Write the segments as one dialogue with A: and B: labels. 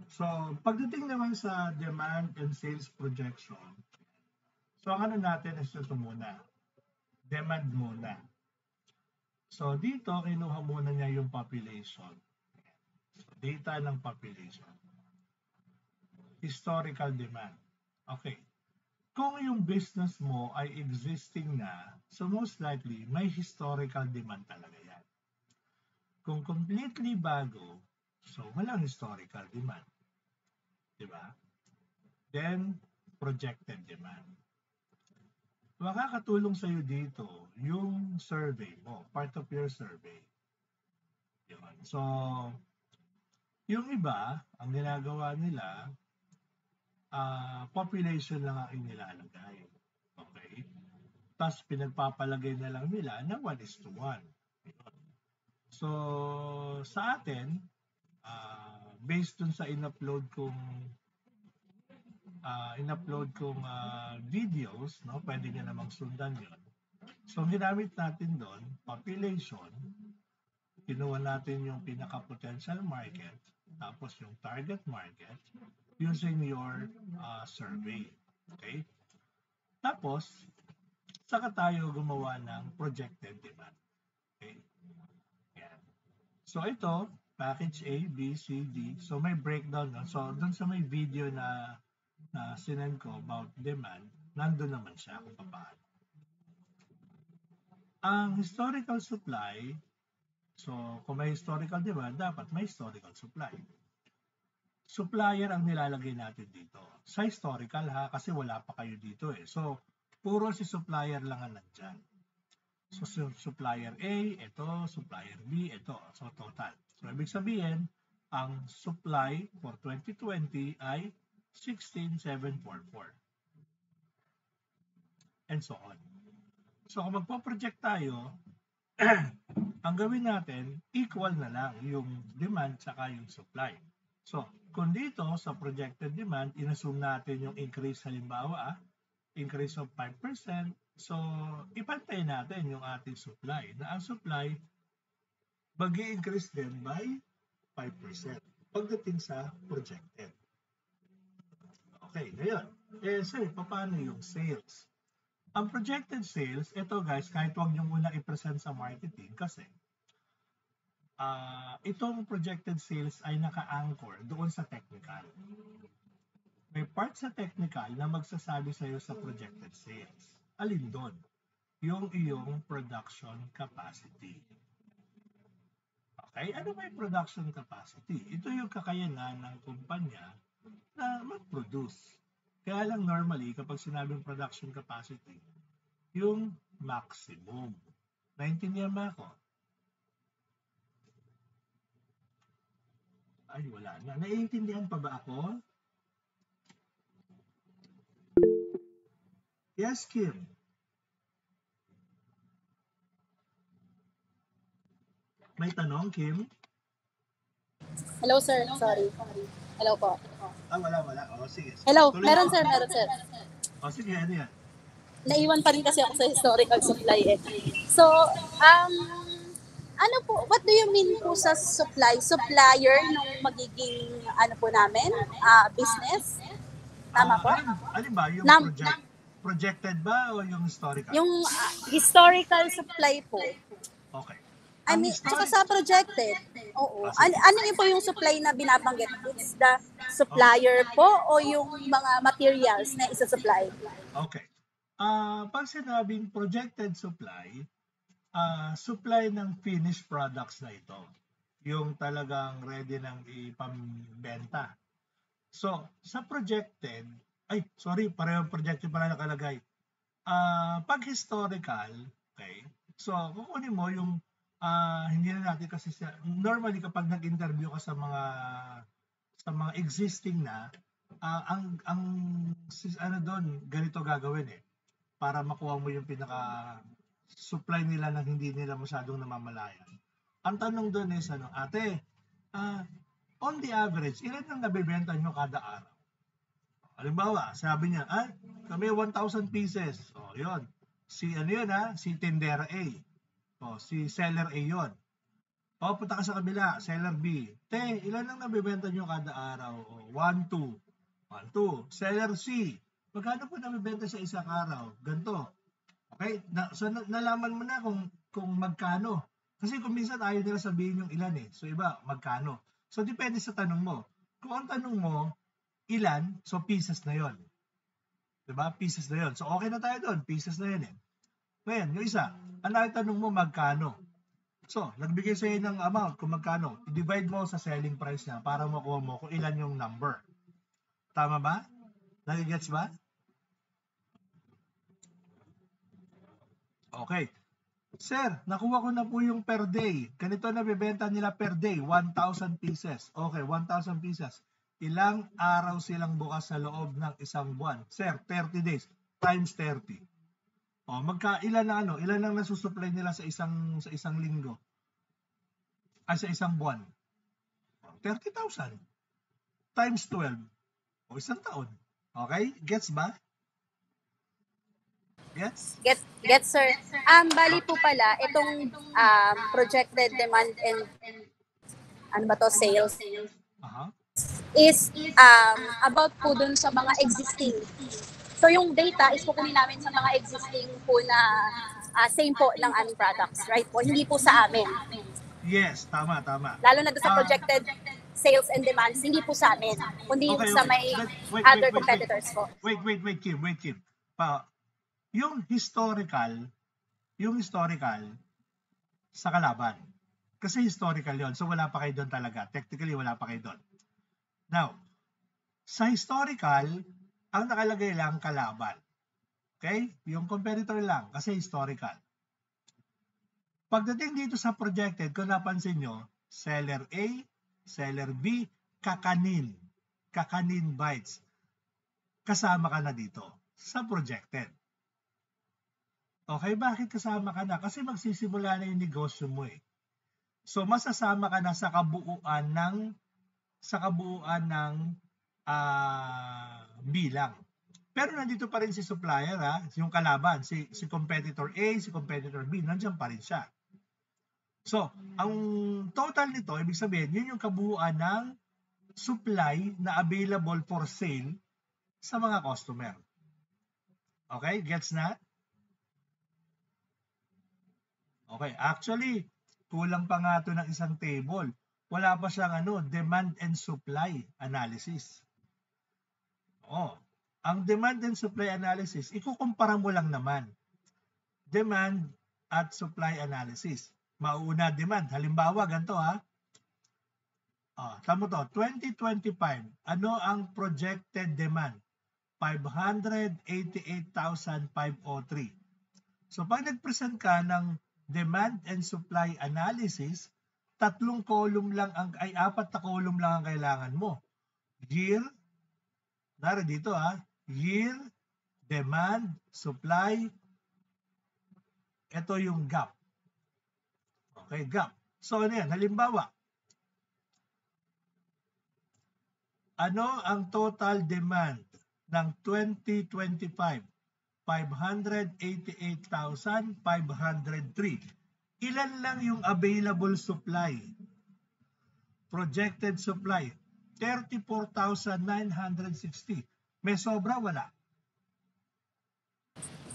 A: So, pagdating naman sa demand and sales projection, so ang ano natin is ito muna, demand muna. So, dito, kinuha muna niya yung population. So, data ng population. Historical demand. Okay. Kung yung business mo ay existing na, so most likely, may historical demand talaga yan. Kung completely bago, so walang historical demand. Diba? Then, projected demand. Makakatulong sa'yo dito yung survey mo, part of your survey. Yun. So, yung iba, ang ginagawa nila, population lang ang inilalagay. Okay? Tapos pinagpapalagay na lang nila na 1:1. So, sa atin, based dun sa in-upload kong videos, no, pwede nyo namang sundan yun. So, ginamit natin doon, population, kinuha natin yung pinaka-potential market, tapos yung target market, using your survey. Okay? Tapos, saka tayo gumawa ng projected demand. Okay? Yan. So, ito, package A, B, C, D. So, may breakdown. No? So, dun sa may video na sinend ko about demand, nandun naman siya kung paano. Ang historical supply, so kung may historical demand, dapat may historical supply. Supplier ang nilalagay natin dito. Sa historical ha, kasi wala pa kayo dito eh. So, puro si supplier lang ang nandyan. So, supplier A, ito, supplier B, ito. So, total. So, ibig sabihin, ang supply for 2020 ay 16,744. And so on. So, kung magpo-project tayo, ang gawin natin, equal na lang yung demand saka yung supply. So, kung dito sa projected demand, inassume natin yung increase halimbawa, increase of 5%, so ipantay natin yung ating supply. Na ang supply, mag-i-increase din by 5% pagdating sa projected. Okay, ngayon, so, paano yung sales? Ang projected sales, ito guys, kahit huwag nyo muna i-present sa marketing kasi itong projected sales ay naka-anchor doon sa technical. May part sa technical na magsasabi sa'yo sa projected sales. Alin doon? Yung iyong production capacity. Okay? Ano may production capacity? Ito yung kakayanan ng kumpanya na mag-produce. Kaya lang normally, kapag sinabing production capacity, yung maximum. Naintindihan ba ako? Ay, wala na. Naiintindihan pa ba ako? Yes, Kim. May tanong, Kim?
B: Hello, sir. Sorry. Hello po.
A: Wala. O, sige.
B: Hello.
A: Tuloy
B: Meron,
A: mo.
B: sir. Meron, sir.
A: O, sige. Ano yan?
B: Naiwan pa rin kasi ako sa historical supply eh. So, ano po, what do you mean po sa supply? Supplier nung magiging, ano po namin, business? Tama po?
A: Alin ba? Yung projected ba o yung historical?
B: Yung historical supply po.
A: Okay.
B: I mean, tsaka sa projected. Oo. Ano yun po yung supply na binabanggit? It's the supplier po o yung mga materials na isa-supply?
A: Okay. Pag sinabing projected supply, supply ng finished products na ito. Yung talagang ready ng ipambenta. So, sa projected, parehong projected pala nakalagay. Pag historical, okay, so kukunin mo yung hindi na natin kasi normally kapag nag-interview ka sa mga existing na ang ano doon ganito gagawin para makuha mo yung pinaka supply nila na hindi nila masyadong namamalayan. Ang tanong doon is ate, on the average, ilan ang nabebenta nyo kada araw? Halimbawa, sabi niya, kami 1,000 pieces. O, yun. Si tendera A. O, si seller A yun. O, punta ka sa kabila, seller B. Te, ilan lang nabibenta nyo kada araw? O, 1, 2. 1, 2. Seller C. Magkano po nabibenta sa isang araw? Ganito. Okay? So, nalaman mo na kung magkano. Kasi kung minsan ayaw nila sabihin yung ilan eh. So, iba, magkano. So, depende sa tanong mo. Kung ang tanong mo, ilan, so pieces na yon. Diba? Pieces na yon. So, okay na tayo doon. Pieces na yun eh. Ngayon, yung isa, ang tanong mo, magkano? So, nagbigay sa'yo ng amount kung magkano. I-divide mo sa selling price niya para makuha mo kung ilan yung number. Tama ba? Nagigets ba? Okay. Sir, nakuha ko na po yung per day. Ganito na bibenta nila per day, 1,000 pieces. Okay, 1,000 pieces. Ilang araw silang bukas sa loob ng isang buwan? Sir, 30 days times 30. O, ilan ang nasusupply nila sa isang linggo? Ay, sa isang buwan? 30,000 times 12. O, isang taon. Okay? Gets ba? Gets?
B: Get sir. Bali po pala, itong projected demand and sales is about po dun sa mga existing. So yung data is kukunin namin sa mga existing po na same po ng aming products, right po? Hindi po sa amin.
A: Yes, tama.
B: Lalo na doon sa projected sales and demands, hindi po sa amin, kundi yung sa may other competitors po.
A: Wait, Kim. Yung historical sa kalaban. Kasi historical yon, so wala pa kayo doon talaga. Technically, wala pa kayo doon. Now, sa historical, ang nakalagay lang kalaban. Okay? Yung competitor lang, kasi historical. Pagdating dito sa projected, kung napansin nyo, seller A, seller B, kakanin bites. Kasama ka na dito sa projected. Okay, bakit kasama ka na? Kasi magsisimula na yung negosyo mo eh. So, masasama ka na sa kabuuan ng bilang. Pero nandito pa rin si supplier, yung kalaban, si competitor A, si competitor B, nandiyan pa rin siya. So, ang total nito, ibig sabihin, yun yung kabuuan ng supply na available for sale sa mga customer. Okay, gets na? Okay, actually, kulang pa nga ito ng isang table. Wala pa siyang demand and supply analysis. Ang demand and supply analysis, ikukumpara mo lang naman. Demand at supply analysis. Mauna demand. Halimbawa, ganito tamo to, 2025, ano ang projected demand? 588,503. So pag nag-present ka ng demand and supply analysis, 4 na column lang ang kailangan mo. Year, dito year, demand, supply, ito yung gap. Okay, gap. So ano yan? Halimbawa, ano ang total demand ng 2025? 588,503. Ilan lang yung available supply? Projected supply, 34,960. May sobra, wala?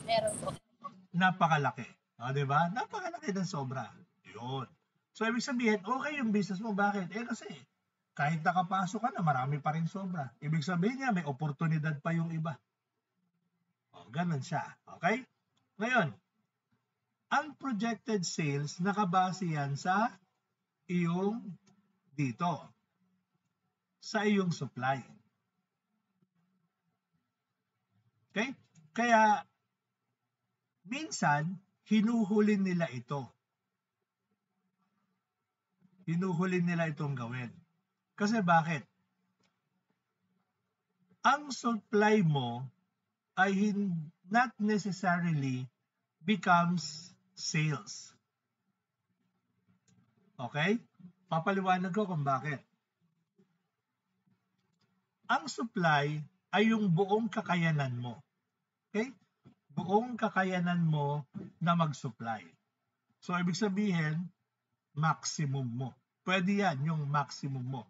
B: Meron po.
A: Napakalaki. Diba? Napakalaki ng sobra. Yun. So, ibig sabihin, okay yung business mo. Bakit? Kasi kahit nakapasok ka na, marami pa rin sobra. Ibig sabihin niya, may oportunidad pa yung iba. Ganun siya. Okay? Ngayon, ang projected sales, nakabase yan sa iyong dito. Sa iyong supply. Okay? Kaya, minsan, hinuhuli nila ito. Hinuhuli nila itong gawin. Kasi bakit? Ang supply mo ay not necessarily becomes sales. Okay? Papaliwanag ko kung bakit. Ang supply ay yung buong kakayanan mo. Okay? Buong kakayanan mo na mag-supply. So, ibig sabihin, maximum mo. Pwede yan, yung maximum mo.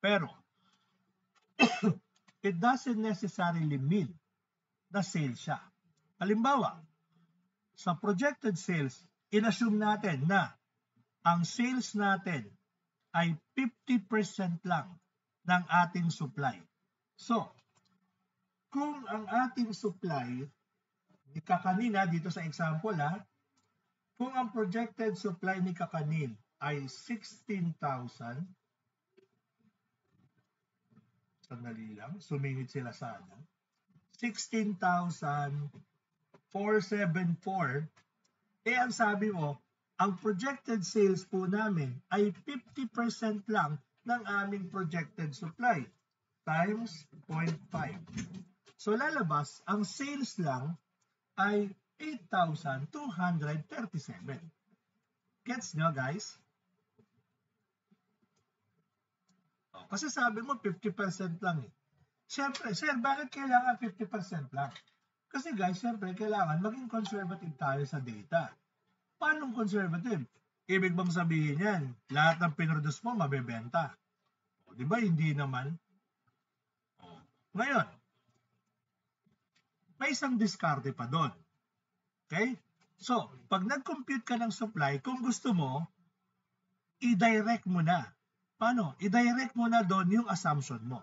A: Pero, it doesn't necessarily mean na sales siya. Halimbawa, sa projected sales, inassume natin na ang sales natin ay 50% lang ng ating supply. So, kung ang ating supply, ni Kakanin dito sa example kung ang projected supply ni Kakanin ay 16,000, sandali lang, sumingit sila sana, 16,474, ang sabi mo, ang projected sales po namin ay 50% lang ng aming projected supply times 0.5. So lalabas, ang sales lang ay 8,237. Gets nyo, guys? Kasi sabi mo 50% lang eh. Siyempre, sir, bakit kailangan 50% lang? Kasi guys, siyempre, kailangan maging conservative tayo sa data. Paano conservative? Ibig bang sabihin yan, lahat ng pinroduce mo, mabebenta? Di ba? Hindi naman. Ngayon, may isang diskarte pa doon. Okay? So, pag nag-compute ka ng supply, kung gusto mo, i-direct mo na. Paano? I-direct mo na doon yung assumption mo.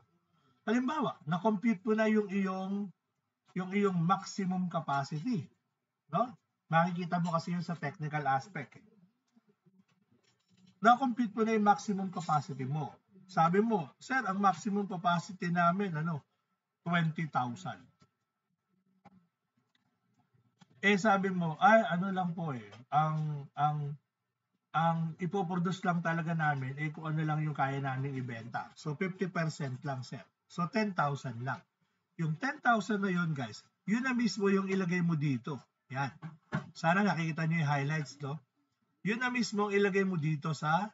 A: Halimbawa, na-compute mo na yung iyong maximum capacity. No? Makikita mo kasi yun sa technical aspect. Na-compute mo na yung maximum capacity mo. Sabi mo, sir, ang maximum capacity namin, 20,000. Sabi mo, lang po ang ipoproduce lang talaga namin kung ano lang yung kaya namin ibenta. So 50% lang, sir. So 10,000 lang. Yung 10,000 na yun, guys, yun na mismo yung ilagay mo dito. Yan. Sana nakikita nyo yung highlights, no? Yun na mismo ilagay mo dito sa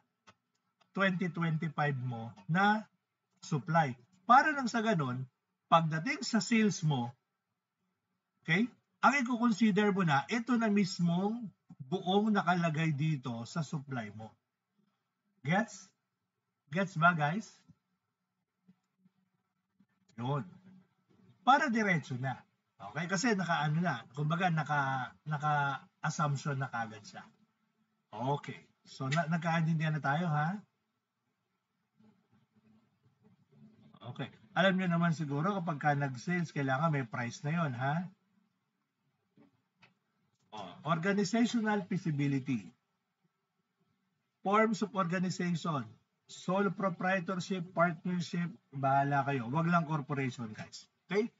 A: 2025 mo na supply. Para nang sa ganun, pagdating sa sales mo, okay, ang i-consider mo na, ito na mismong buong nakalagay dito sa supply mo. Gets? Gets ba, guys? Yun. Para diretso na. Okay? Kasi kumbaga naka-assumption na kagad siya. Okay. So, nagkaintindihan na tayo, ha? Okay. Alam niyo naman siguro kapag ka nag-sales, kailangan may price na yon, ha? Organizational feasibility. Forms of organization. Sole proprietorship, partnership, bahala kayo. Wag lang corporation, guys. Okay?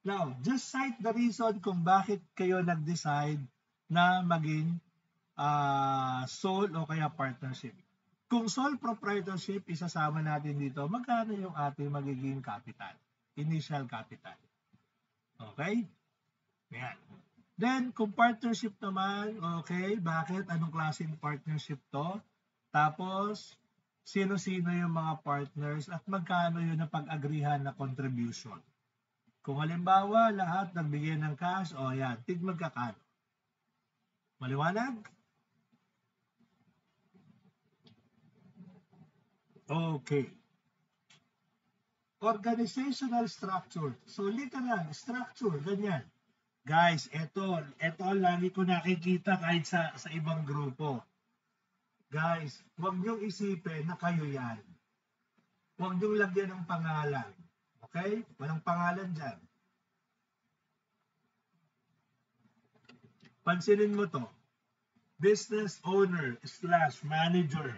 A: Now, just cite the reason kung bakit kayo nag-decide na maging sole o kaya partnership. Kung sole proprietorship, isasama natin dito, magkano yung ating magiging capital? Initial capital. Okay? Yan. Then, kung partnership naman, okay, bakit? Anong klaseng partnership to? Tapos, sino-sino yung mga partners at magkano yun na pag-agrihan na contribution? Kung halimbawa, lahat nagbigay ng cash, yan, magkakano? Maliwanag? Okay. Organizational structure. So, literal, structure, ganyan. Guys, ito lagi ko nakikita kahit sa ibang grupo. Guys, huwag niyong isipin na kayo yan. Huwag niyong lagyan ng pangalan. Okay? Walang pangalan dyan. Pansinin mo to. Business owner / manager,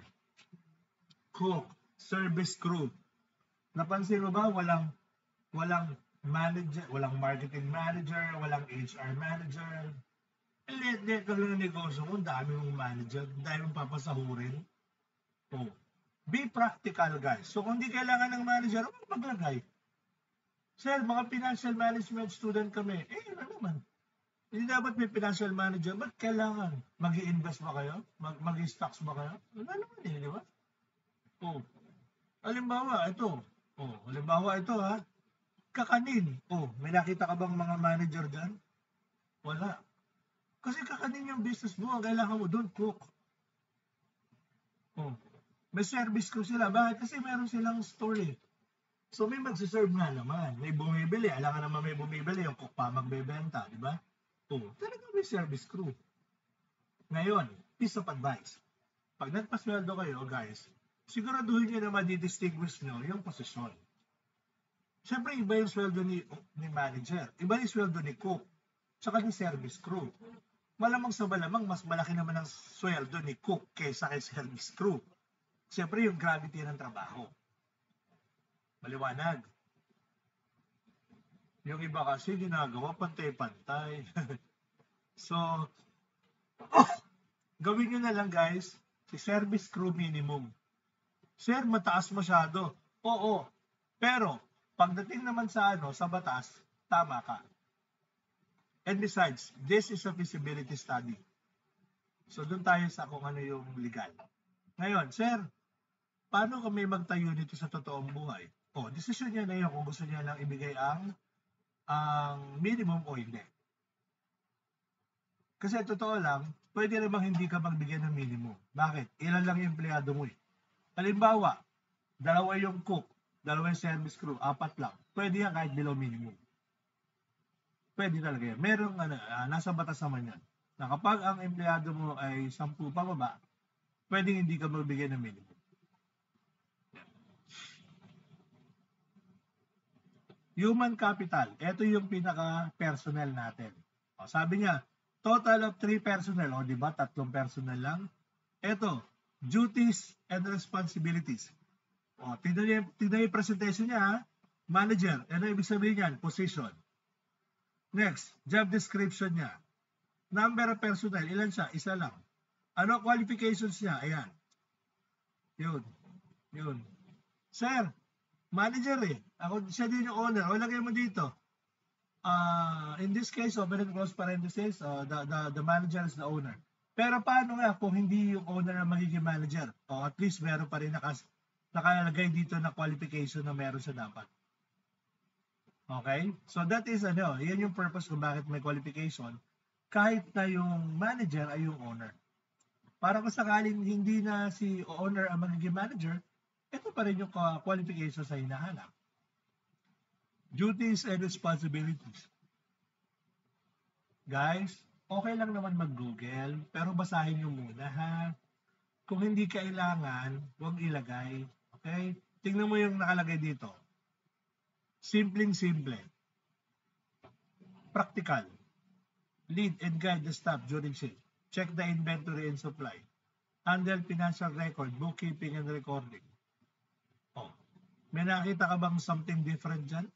A: cook, service crew. Napansin mo ba walang manager, walang marketing manager, walang HR manager. Liit-liit lang ng negosyo kung dami mong manager, dami mong papasahurin. Be practical, guys. So kung di kailangan ng manager, maglagay. Sir, mga financial management student kami. Ano naman? Hindi dapat may financial manager. Ba't kailangan? Mag-i-invest ba kayo? Mag-i-stocks ba kayo? Ano naman di ba? Halimbawa, ito. Halimbawa, ito ha. Kakanin. May nakita ka bang mga manager dyan? Wala. Kasi kakanin yung business mo. Ang kailangan mo doon, cook. Oh. May service crew sila. Bakit? Kasi meron silang store eh. So may magsiserve nga naman. May bumibili. Alam ka naman may bumibili. Yung cook pa magbebenta. Di ba? Oh, talaga may service crew. Ngayon, piece of advice. Pag nagpasweldo kayo, guys, siguraduhin nyo na madidistinguish nyo yung posisyon. Siyempre, iba yung sweldo ni manager. Iba yung sweldo ni cook. Tsaka ni service crew. Malamang sa malamang, mas malaki naman ang sweldo ni cook kaysa kay service crew. Siyempre, yung gravity ng trabaho. Maliwanag. Yung iba kasi ginagawa pantay-pantay. So, gawin nyo na lang guys, si service crew minimum. Sir, mataas masyado. Oo. Pero, pagdating naman sa sa batas, tama ka. And besides, this is a feasibility study. So, doon tayo sa kung ano yung legal. Ngayon, sir, paano kami magtayo nito sa totoong buhay? Desisyon niya na yun kung gusto niya lang ibigay ang minimum o hindi. Kasi totoo lang, pwede namang hindi ka magbigay ng minimum. Bakit? Ilan lang yung empleyado mo eh. Halimbawa, 2 yung cook, 2 yung service crew, 4 lang. Pwede yan kahit below minimum. Pwede talaga yan. Merong nasa batas naman yan. Na kapag ang empleyado mo ay 10 pababa, pwedeng hindi ka magbigay ng minimum. Human capital, ito yung pinaka-personnel natin. Sabi niya, total of 3 personnel, di ba? 3 personnel lang. Ito, duties and responsibilities. Tignan niyo yung presentation niya, manager. Ano ibig sabihin niyan? Position. Next, job description niya. Number of personnel, ilan siya? Isa lang. Ano qualifications niya? Ayan. Yun. Sir, manager eh. Siya din yung owner. Lagay mo dito. In this case, open and close parenthesis, the manager is the owner. Pero paano nga kung hindi yung owner ang magiging manager? At least meron pa rin nakalagay dito na qualification na meron siya dapat. Okay? So that is yan yung purpose kung bakit may qualification kahit na yung manager ay yung owner. Para kung sakaling hindi na si owner ang magiging manager, ito pa rin yung qualification sa hinahanap. Duties and responsibilities. Guys, okay lang naman mag-Google, pero basahin nyo muna ha. Kung hindi kailangan, huwag ilagay. Okay? Tingnan mo yung nakalagay dito. Simpleng-simple. Practical. Lead and guide the staff during shift. Check the inventory and supply. Handle financial record, bookkeeping and recording. May nakita ka bang something different dyan?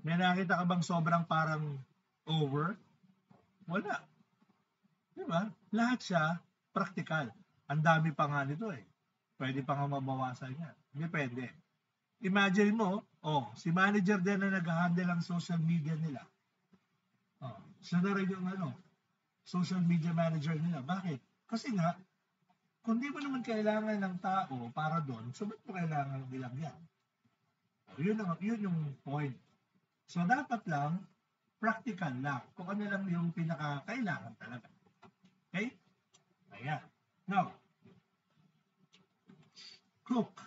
A: May nakita ka bang sobrang parang over? Wala. Diba? Lahat siya practical. Ang dami pa nga nito eh. Pwede pa nga mabawasan yan. Depende. Imagine mo, si manager din na nag-handle ang social media nila. Siya na rin yung social media manager nila. Bakit? Kasi nga, kung di mo naman kailangan ng tao para doon, so ba't mo kailangan nilang yan? Yun yung point. So dapat lang, practical lang. Kung ano lang yung pinaka-kailangan talaga. Okay? Ayan. Now, cook.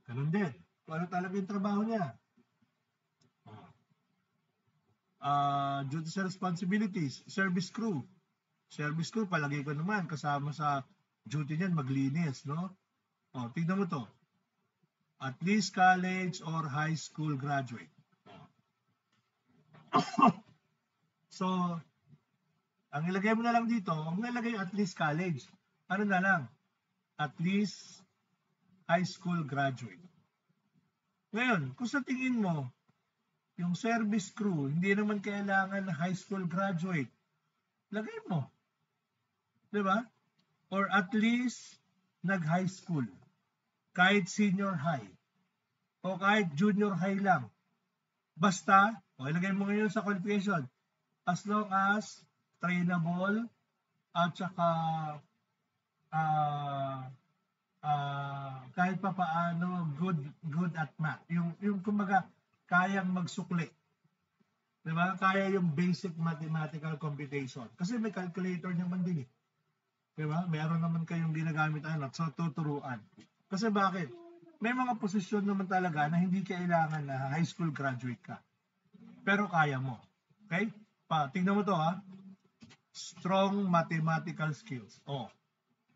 A: Ganun din. Kung ano talaga yung trabaho niya. Duties and responsibilities. Service crew. Service crew, palagay ko naman, kasama sa duty niyan, maglinis, no? Tignan mo to. At least college or high school graduate. So, ang ilagay mo na lang dito, huwag nalagay at least college. Ano na lang? At least high school graduate. Ngayon, kung sa tingin mo, yung service crew, hindi naman kailangan high school graduate, lagay mo. Diba? Or at least nag-high school. Kahit senior high. O kahit junior high lang. Basta, ilagay mo ngayon sa qualification, as long as trainable at saka kahit pa paano good at math. Yung kumbaga, kayang magsukli. Diba? Kaya yung basic mathematical computation. Kasi may calculator naman din eh. Diba? Meron naman kayong ginagamit anak sa tuturuan. Kasi bakit? May mga posisyon naman talaga na hindi kailangan na high school graduate ka. Pero kaya mo. Okay? Tingnan mo to ha. Strong mathematical skills.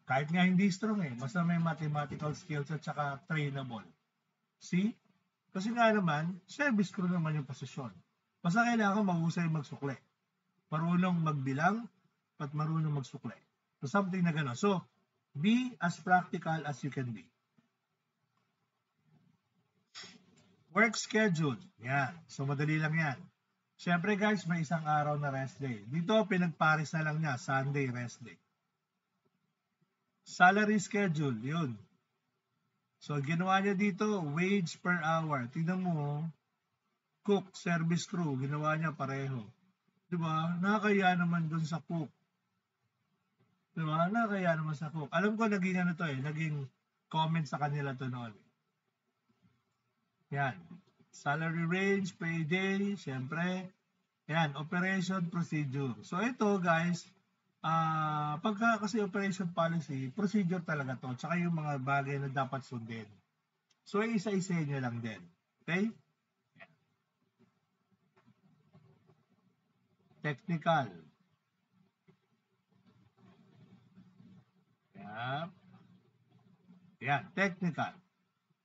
A: Kahit nga hindi strong basta may mathematical skills at saka trainable. See? Kasi nga naman, service crew naman yung posisyon. Basta kailangan mahusay magsukli. Marunong magbilang at marunong magsukli. So something na gano'n. So, be as practical as you can be. Work schedule. Yan. So, madali lang yan. Siyempre guys, may isang araw na rest day. Dito, pinagparis na lang niya, Sunday rest day. Salary schedule, yun. So, ginawa niya dito, wage per hour. Tingnan mo, cook, service crew, ginawa niya pareho. Diba? Nakakaya naman dun sa cook. Diba? Nakakaya naman sa cook. Alam ko, naging ano to naging comment sa kanila to noon. Yan. Salary range, payday, siyempre. Yan, operation procedure. So, ito guys, pagka kasi operation policy, procedure talaga to. Tsaka yung mga bagay na dapat sundin. So, isa-isa nyo lang din. Okay? Technical. Yan, technical.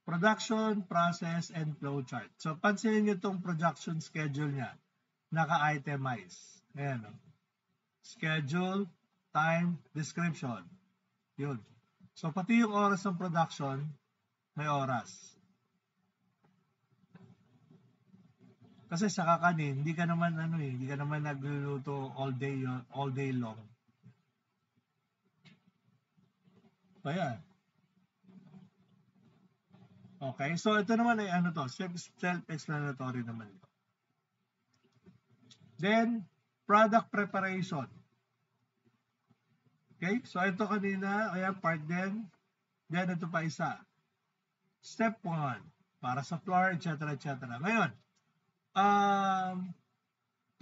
A: Production, process, and flowchart. So, pansinin nyo itong production schedule niya. Naka-itemize. Ayan, no? Schedule, time, description. Yun. So, pati yung oras ng production, may oras. Kasi sa kakanin, hindi ka naman hindi ka naman nagluluto all day long. Ayan. Okay, so ito naman ay self-explanatory naman ito. Then, product preparation. Okay, so ito kanina, kaya part din. Then, ito pa isa. Step 1, para sa floor, etc. Ngayon,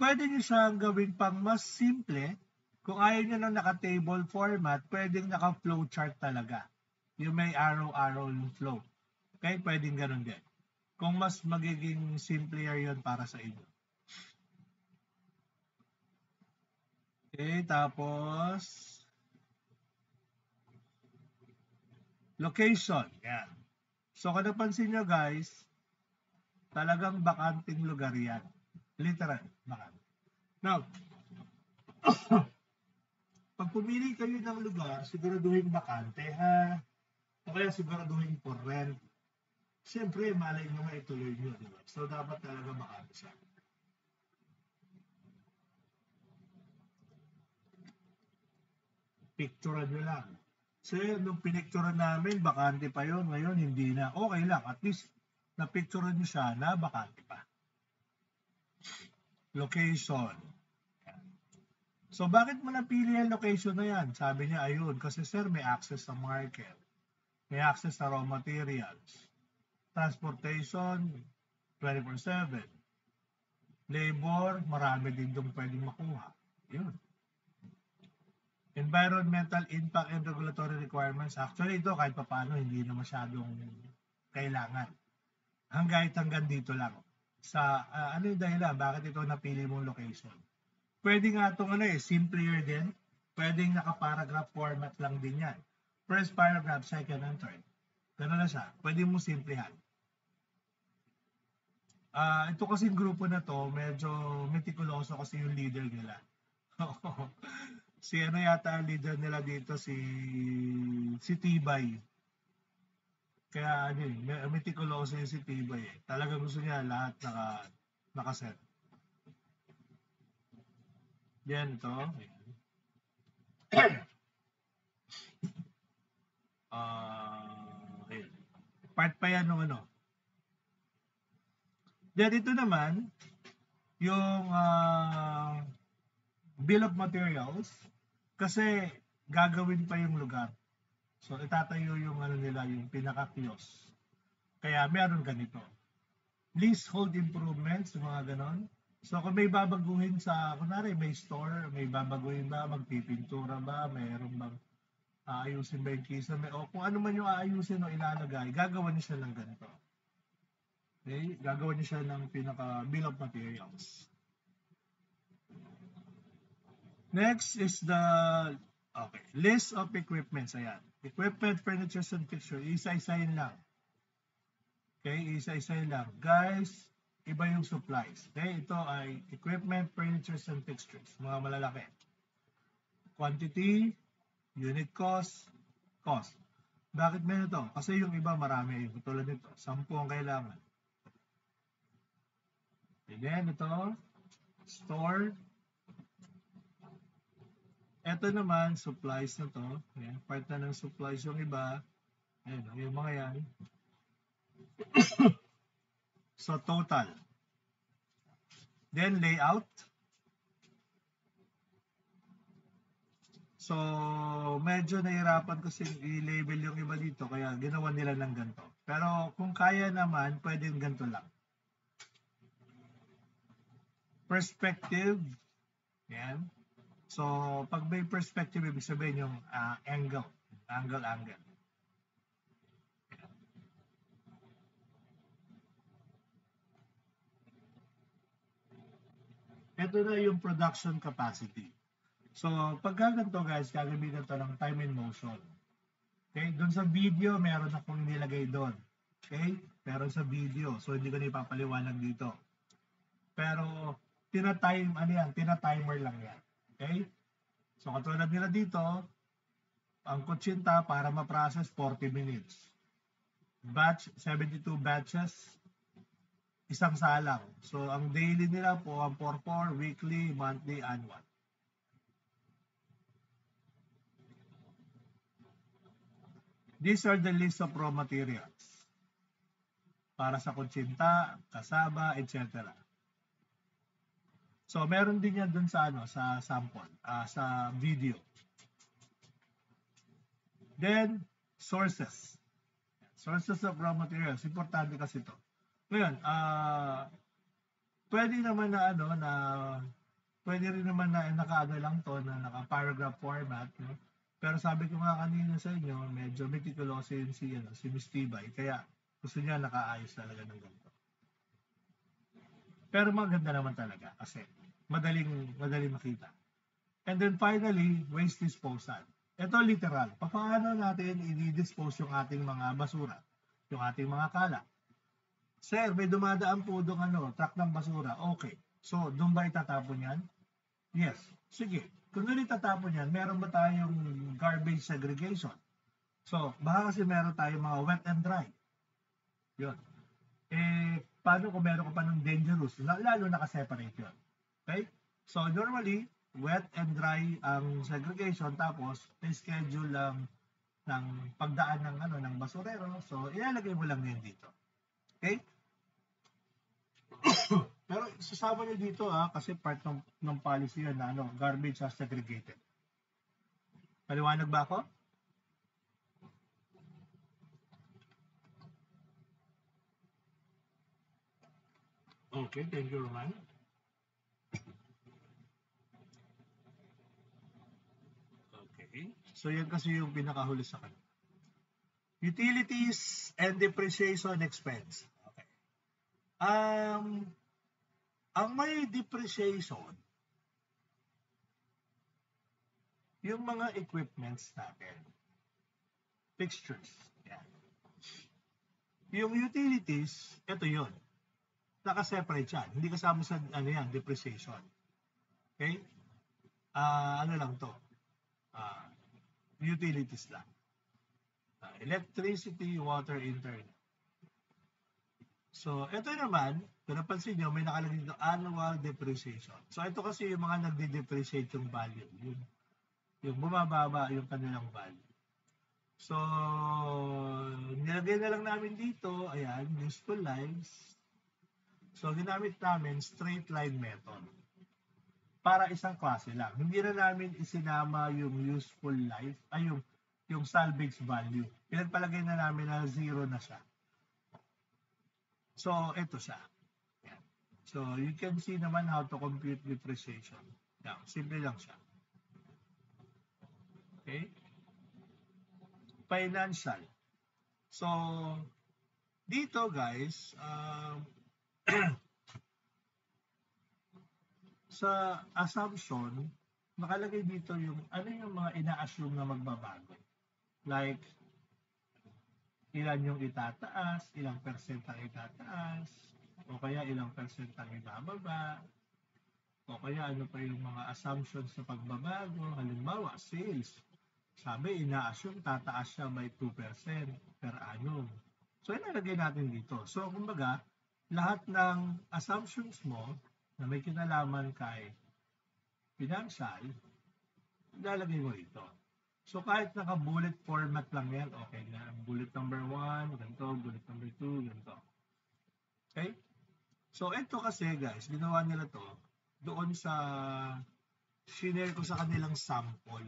A: pwede nyo siyang gawin pang mas simple. Kung ayaw nyo ng naka-table format, pwedeng naka-flow chart talaga. Yung may arrow-arrow yung flow. Okay, pwedeng ganun din. Kung mas magiging simpler yun para sa inyo. Okay, tapos location. Yan. So, kung napansin nyo guys, talagang bakanting lugar yan. Literal, bakante. Now, pag pumili kayo ng lugar, siguraduhin bakante ha. O kaya siguraduhin for rent. Siyempre, malay nyo maituloy nyo, di ba? So, dapat talaga bakante siya. Picturean nyo lang. So, nung pinicturean namin, bakante pa yon. Ngayon, hindi na. Okay lang. At least, na-picturean nyo siya na bakante pa. Location. So, bakit mo napili ang location na yan? Sabi niya, ayun, kasi sir, may access sa market. May access sa raw materials. Transportation, 24/7. Labor, marami din doon pwedeng makuha. Yun. Environmental impact and regulatory requirements. Actually, ito kahit paano hindi na masyadong kailangan. Hanggang dito lang. Sa ano yung dahilan? Bakit ito napili mong location? Pwede nga itong simpler din. Pwedeng naka-paragraph format lang din yan. First paragraph, second and third. Ganun na siya. Pwede mo simplihan. Ito kasing grupo na to, medyo meticuloso kasi yung leader nila. Si ano yata ang leader nila dito, si Tibay. Kaya meticuloso yung si Tibay Talaga gusto niya lahat nakaset. Yan ito. Part pa yan ng ano. Then ito naman, yung bill of materials, kasi gagawin pa yung lugar. So, itatayo yung nila, yung pinaka-kiosk. Kaya meron ganito. Leasehold improvements, mga ganon. So, kung may babaguhin kunwari may store, may babaguhin ba, magpipintura ba, mayroon bang Aayusin ba yung kisame? O kung ano man yung aayusin o ilalagay, gagawa niya siya ng ganito. Okay? Gagawa niya siya ng pinaka bill of materials. Next is the list of equipments. Ayan. Equipment, furniture, and fixture. Isa-isayin lang. Okay? Isa-isayin lang. Guys, iba yung supplies. Okay? Ito ay equipment, furniture, and fixtures. Mga malalaki. Quantity, unit cost, cost. Bakit may ito? Kasi yung iba marami. Yung tulad nito, 10 ang kailangan. And then ito, store. Ito naman, supplies na to. Ayan, part na ng supplies yung iba. Ayan, yung mga yan. So, total. Then, layout. So, medyo nahirapan kasi i-label yung iba dito, kaya ginawa nila ng ganito. Pero kung kaya naman, pwedeng ganito lang. Perspective. Yan. So, pag may perspective, ibig sabihin yung angle. Angle. Ito na yung production capacity. So, pag ganito guys, gagamitin ito ng time and motion. Okay? Doon sa video, meron akong nilagay doon. Okay? Meron sa video. So, hindi ko na ipapaliwanag dito. Pero, tina-timer lang yan. Okay? So, katulad nila dito, ang kutsinta para ma-process 40 minutes. Batch, 72 batches, isang salang. So, ang daily nila po, ang 4-4, weekly, monthly, annual. These are the list of raw materials para sa kutsinta, kasaba, etc. So, meron din yan dun sa, sa sample, sa video. Then, sources. Sources of raw materials. Importante kasi ito. Ngayon, pwede naman na pwede rin naman na naka-ano lang to, na naka-paragraph format, no? Pero sabi ko nga kanina sa inyo, medyo meticulous si Miss Tibay, kaya gusto niya nakaayos talaga ng ganito. Pero maganda naman talaga kasi madaling makita. And then finally, waste disposal. Ito literal. Paano natin i-dispose yung ating mga basura, yung ating mga kalat? Sir, may dumadaan po doon truck ng basura. Okay. So, doon ba itatapon yan? Yes. Sige. Kung doon itatapon yan, meron ba tayong garbage segregation? So, baka kasi meron tayong mga wet and dry. Yun. Paano kung meron ka pa ng dangerous? Lalo nakaseparate yun. Okay? So, normally, wet and dry ang segregation, tapos schedule lang ng pagdaan ng basurero. So, ilalagay mo lang yun dito. Okay? Pero sasama nyo dito kasi part ng policy yun na garbage as segregated. Paliwanag ba ako? Okay, thank you, Roman. Okay, so yan kasi yung pinakahuli sa kanila. Utilities and depreciation expense. Okay. Ang may depreciation, yung mga equipments natin, fixtures. Yan. Yung utilities, ito yun. Naka-separate yan. Hindi kasama sa depreciation. Okay? Lang to? Utilities lang. Electricity, water, internet. So, ito naman, kung napansin nyo, may nakalagay dito, annual depreciation. So, ito kasi yung mga nagde-depreciate yung value. Yung bumababa yung kanilang value. So, nilagay na lang namin dito, ayan, useful lives. So, ginamit namin straight line method. Para isang klase lang. Hindi na namin isinama yung useful life, yung salvage value. Pinagpalagay na namin na 0 na siya. So, ito siya. Yan. So, you can see naman how to compute depreciation. Yan. Simple lang siya. Okay? financial. So, dito guys, sa assumption, nakalagay dito yung ano yung mga ina-assume na magbabago. Like, ilan yung itataas, ilang percent ang itataas, o kaya ilang percent ang ibababa, o kaya ano pa yung mga assumptions sa pagbabago. Halimbawa, sales. Sabi, ina-assume tataas siya by 2% per annum. So, ilalagay natin dito. So, kumbaga, lahat ng assumptions mo na may kinalaman kay financial, ilalagay mo ito. So, kahit naka-bullet format lang yan, okay na. Bullet number 1, ganito. Bullet number 2, ganito. Okay? So, ito kasi guys, ginawa nila to doon sa shinare ko sa kanilang sample.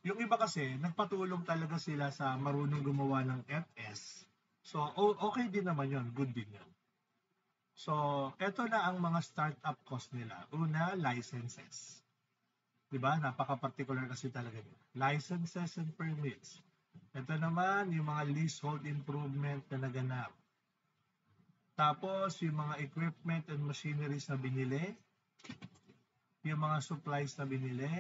A: Yung iba kasi, nagpatulong talaga sila sa marunong gumawa ng FS. So, okay din naman yun. Good din yun. So, ito na ang mga startup cost nila. Una, licenses. Diba? Napaka-particular kasi talaga yun. Licenses and permits. Ito naman, yung mga leasehold improvement na naganap. Tapos, yung mga equipment and machineries na binili. Yung mga supplies na binili.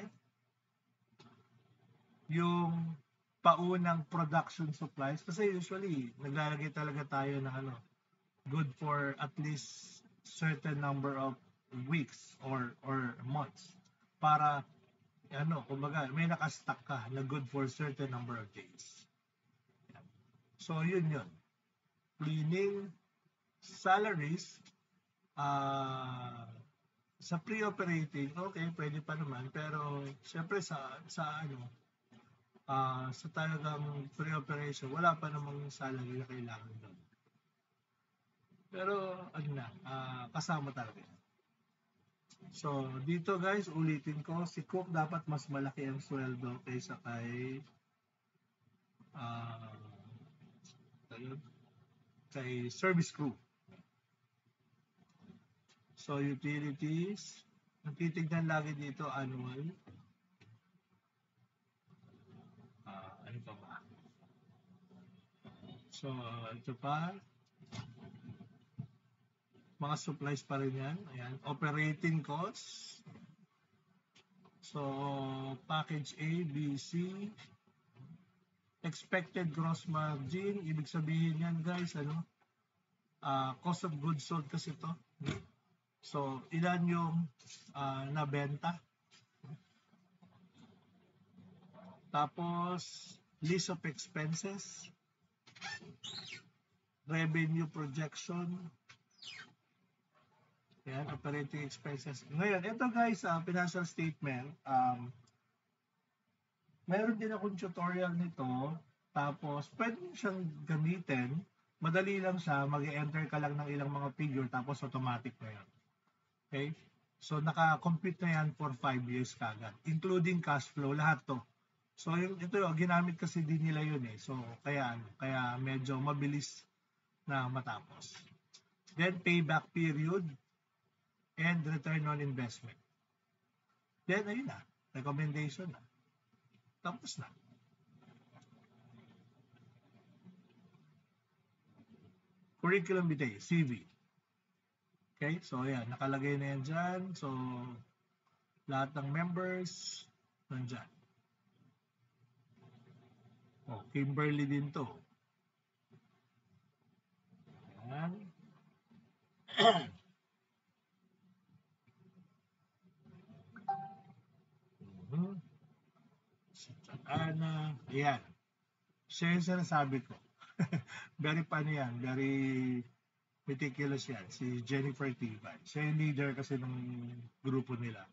A: Yung paunang production supplies. Kasi usually, naglalagay talaga tayo ng good for at least certain number of weeks or months. Para kumbaga, may nakastock ka na good for certain number of days. So, yun. Cleaning, salaries, sa pre-operating, okay, pwede pa naman. Pero, syempre sa talagang pre-operation, wala pa namang salary na kailangan doon. Pero, kasama talaga. So, dito guys, ulitin ko, si cook dapat mas malaki ang sweldo kaysa kay service crew. So, utilities, ang titignan lagi dito, annual. Ano pa ba? So, ito pa. Mga supplies pa rin yan. Ayan. Operating costs. So, package A, B, C. Expected gross margin. Ibig sabihin yan guys, cost of goods sold kasi ito. So, ilan yung nabenta. Tapos, list of expenses. Revenue projection. Yan, operating expenses. Ngayon, ito guys, financial statement. Meron din akong tutorial nito. Tapos, pwede siyang gamitin. Madali lang siya. Mag-enter ka lang ng ilang mga figure. Tapos, automatic na yan. Okay? So, naka-compute na yan for 5 years kagad. Including cash flow. Lahat to. So, ito ginamit kasi din nila yun eh. So, kaya medyo mabilis na matapos. Then, payback period and return on investment. Then, ayun na. Recommendation na. Tapos na. Curriculum vitae, CV. Okay? So, ayan. Nakalagay na yan dyan. So, lahat ng members, nandyan. Oh, Kimberly din to. Ayan. Ana, ayan. Siya yung sinasabi ko. Very funny yan. Very meticulous yan. Si Jennifer Tibay. Siya yung leader kasi ng grupo nila.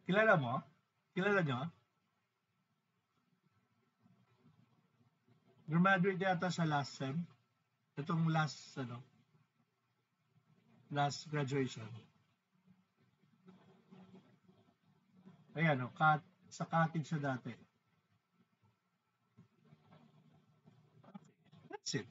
A: Kilala mo? Kilala nyo? Graduate yata sa last sem. Itong last graduation. Ayan, sa cottage siya dati. That's it.